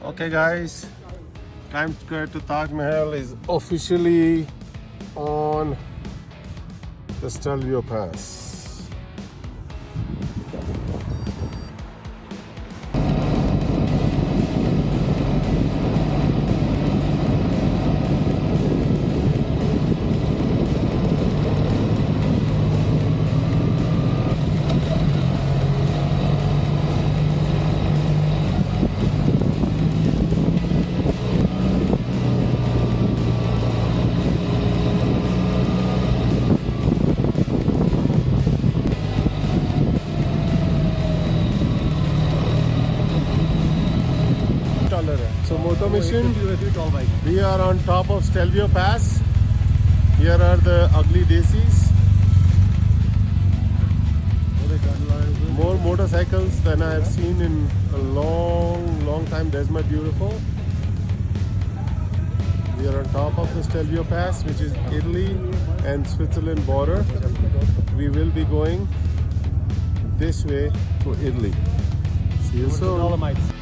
Okay guys, climb to Taj Mahal is officially on the Stelvio Pass. So Moto mission, we are on top of Stelvio Pass. Here are the ugly desis. More motorcycles than I have seen in a long time. There's my beautiful. We are on top of the Stelvio Pass, which is Italy and Switzerland border. We will be going this way to Italy. See you soon.